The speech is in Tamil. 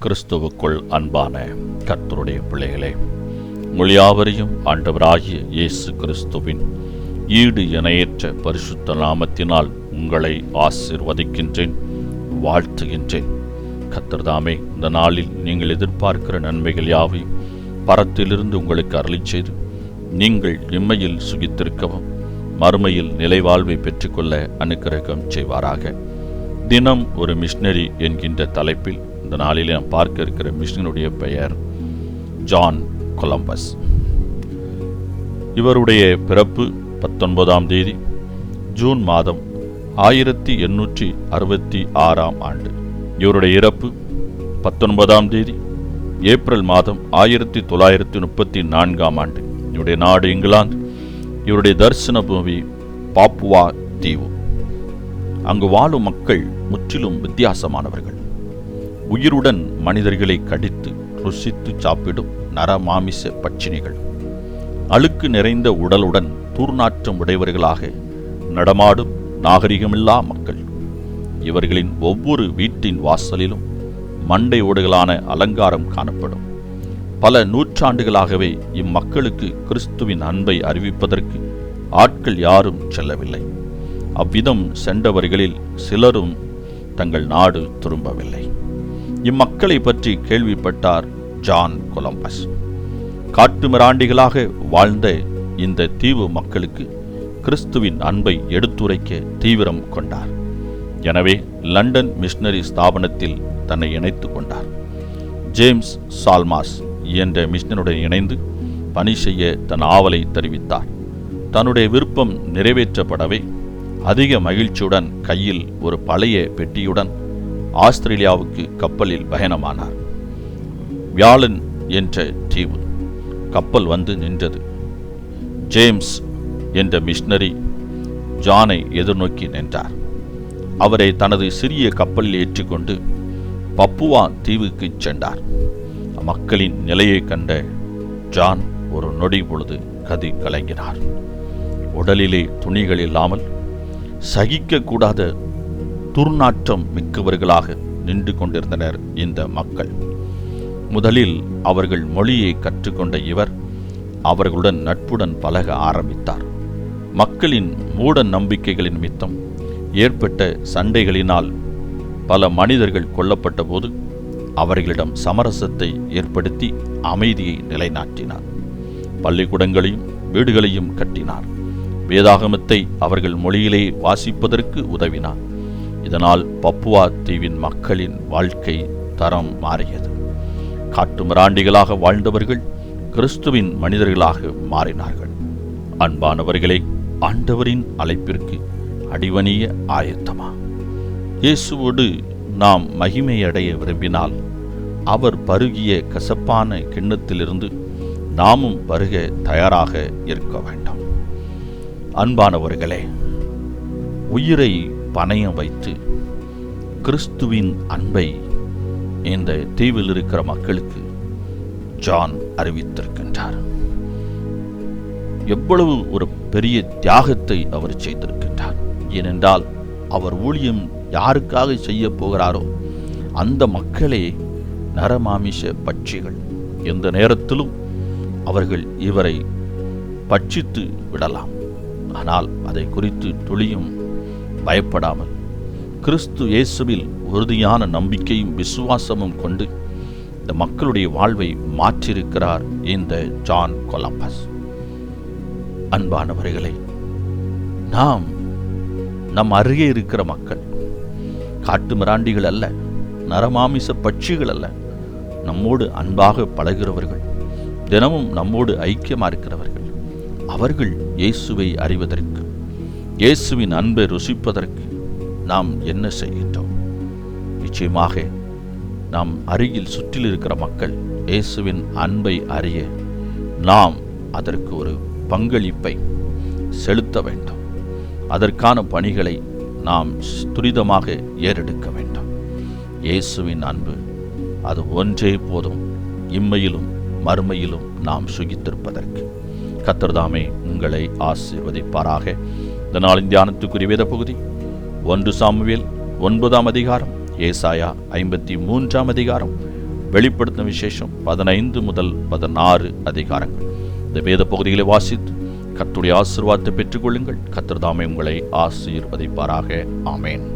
கிறிஸ்துவுக்குள் அன்பான கர்த்தருடைய பிள்ளைகளே, உங்கள் யாவரையும் ஆண்டவராகிய இயேசு கிறிஸ்துவின் ஈடு இணையற்ற பரிசுத்த நாமத்தினால் உங்களை ஆசீர்வதிக்கின்றேன், வாழ்த்துகின்றேன். கர்த்தர் தாமே இந்த நாளில் நீங்கள் எதிர்பார்க்கிற நன்மைகள் யாவையும் பரத்திலிருந்து உங்களுக்கு அருளிச் செய்து நீங்கள் இம்மையில் சுகித்திருக்கவும் மறுமையில் நிலைவாழ்வை பெற்றுக்கொள்ள அனுக்கிரகம் செய்வாராக. தினம் ஒரு மிஷனரி என்கின்ற தலைப்பில் இந்த நாளில் நாம் பார்க்க இருக்கிற மிஷனருடைய பெயர் ஜான் கொலம்பஸ். இவருடைய பிறப்பு 19ஆம் தேதி ஜூன் மாதம் 1866ஆம் ஆண்டு. இவருடைய இறப்பு 19ஆம் தேதி ஏப்ரல் மாதம் 1934ஆம் ஆண்டு. இவருடைய நாடு இங்கிலாந்து. இவருடைய தரிசன பூமி பாப்புவா தீவு. அங்கு வாழும் மக்கள் முற்றிலும் வித்தியாசமானவர்கள். உயிருடன் மனிதர்களை கடித்து ருசித்து சாப்பிடும் நரமாமிச பட்சினிகள். அழுக்கு நிறைந்த உடலுடன் துர்நாற்றம் உடையவர்களாக நடமாடும் நாகரிகமில்லா மக்கள். இவர்களின் ஒவ்வொரு வீட்டின் வாசலிலும் மண்டை ஓடுகளான அலங்காரம் காணப்படும். பல நூற்றாண்டுகளாகவே இம்மக்களுக்கு கிறிஸ்துவின் அன்பை அறிவிப்பதற்கு ஆட்கள் யாரும் செல்லவில்லை. அவ்விதம் சென்றவர்களில் சிலரும் தங்கள் நாடு திரும்பவில்லை. இம்மக்களை பற்றி கேள்விப்பட்டார் ஜான் கொலம்பஸ். காட்டுமிராண்டிகளாக வாழ்ந்த இந்த தீவு மக்களுக்கு கிறிஸ்துவின் அன்பை எடுத்துரைக்க தீவிரம் கொண்டார். எனவே லண்டன் மிஷனரி ஸ்தாபனத்தில் தன்னை இணைத்துக் கொண்டார். ஜேம்ஸ் சால்மாஸ் என்ற மிஷனருடன் இணைந்து பணி செய்ய தன் ஆவலை தெரிவித்தார். தன்னுடைய விருப்பம் நிறைவேற்றப்படவே அதிக மகிழ்ச்சியுடன் கையில் ஒரு பழைய பெட்டியுடன் ஆஸ்திரேலியாவுக்கு கப்பலில் பயணமானார். வியாழன் என்ற தீவு. கப்பல் வந்து நின்றது. ஜேம்ஸ் என்ற மிஷனரி ஜானை எதிர்நோக்கி நின்றார். அவரை தனது சிறிய கப்பலில் ஏற்றிக்கொண்டு பப்புவா தீவுக்கு சென்றார். மக்களின் நிலையை கண்ட ஜான் ஒரு நொடி பொழுது கதி கலங்கினார். உடலிலே துணிகள் இல்லாமல் சகிக்கக்கூடாத துர்நாற்றம் மிக்கவர்களாக நின்று கொண்டிருந்தனர் இந்த மக்கள். முதலில் அவர்கள் மொழியை கற்றுக்கொண்ட இவர் அவர்களுடன் நட்புடன் பழக ஆரம்பித்தார். மக்களின் மூட நம்பிக்கைகளின் நிமித்தம் ஏற்பட்ட சண்டைகளினால் பல மனிதர்கள் கொல்லப்பட்ட போது அவர்களிடம் சமரசத்தை ஏற்படுத்தி அமைதியை நிலைநாட்டினார். பள்ளிக்கூடங்களையும் வீடுகளையும் கட்டினார். வேதாகமத்தை அவர்கள் மொழியிலே வாசிப்பதற்கு உதவினார். இதனால் பப்புவா தீவின் மக்களின் வாழ்க்கை தரம் மாறியது. காட்டுமிராண்டிகளாக வாழ்ந்தவர்கள் கிறிஸ்துவின் மனிதர்களாக மாறினார்கள். அன்பானவர்களே, ஆண்டவரின் அழைப்பிற்கு அடிவணிய ஆயத்தமா? இயேசுவோடு நாம் மகிமையடைய விரும்பினால் அவர் பருகிய கசப்பான கிண்ணத்திலிருந்து நாமும் பருக தயாராக இருக்க வேண்டும். அன்பானவர்களே, உயிரை பணயம் வைத்து கிறிஸ்துவின் அன்பை இந்த தீவில் இருக்கிற மக்களுக்கு ஜான் அறிவித்திருக்கின்றார். எவ்வளவு ஒரு பெரிய தியாகத்தை அவர் செய்திருக்கின்றார். ஏனென்றால் அவர் ஊழியம் யாருக்காக செய்ய போகிறாரோ அந்த மக்களே நரமாமிச பட்சிகள். எந்த நேரத்திலும் அவர்கள் இவரை பட்சித்து விடலாம். ஆனால் அதை குறித்து துளியும் பயப்படாமல் கிறிஸ்து இயேசுவில் உறுதியான நம்பிக்கையும் விசுவாசமும் கொண்டு இந்த மக்களுடைய வாழ்வை மாற்றியிருக்கிறார் இந்த ஜான் கொலம்பஸ். அன்பானவர்களே, நாம் நம் அருகே இருக்கிற மக்கள் காட்டுமிராண்டிகள் அல்ல, நரமாமிச பட்சிகள் அல்ல. நம்மோடு அன்பாக பழகிறவர்கள், தினமும் நம்மோடு ஐக்கியமாக இருக்கிறவர்கள். அவர்கள் இயேசுவை அறிவதற்கு, இயேசுவின் அன்பை ருசிப்பதற்கு நாம் என்ன செய்கின்றோம்? நிச்சயமாக நாம் அருகில் சுற்றில் இருக்கிற மக்கள் இயேசுவின் அன்பை அறிய நாம் அதற்கு ஒரு பங்களிப்பை செலுத்த வேண்டும். அதற்கான பணிகளை நாம் துரிதமாக ஏறெடுக்க வேண்டும். இயேசுவின் அன்பு அது ஒன்றே போதும், இம்மையிலும் மறுமையிலும் நாம் சுகித்திருப்பதற்கு. கர்த்தர் தாமே உங்களை ஆசீர்வதிப்பாராக. இந்த நாளின் தியானத்துக்குரிய வேத பகுதி 1 சாமுவேல் 9ஆம் அதிகாரம், ஏசாயா 53ஆம் அதிகாரம் வெளிப்படுத்தின விசேஷம் 15 முதல் 16 அதிகாரங்கள். இந்த வேத பகுதிகளை வாசித்து கர்த்தருடைய ஆசீர்வாதத்தை பெற்றுக்கொள்ளுங்கள். கர்த்தர் தாமே உங்களை ஆசீர்வதிப்பாராக. ஆமேன்.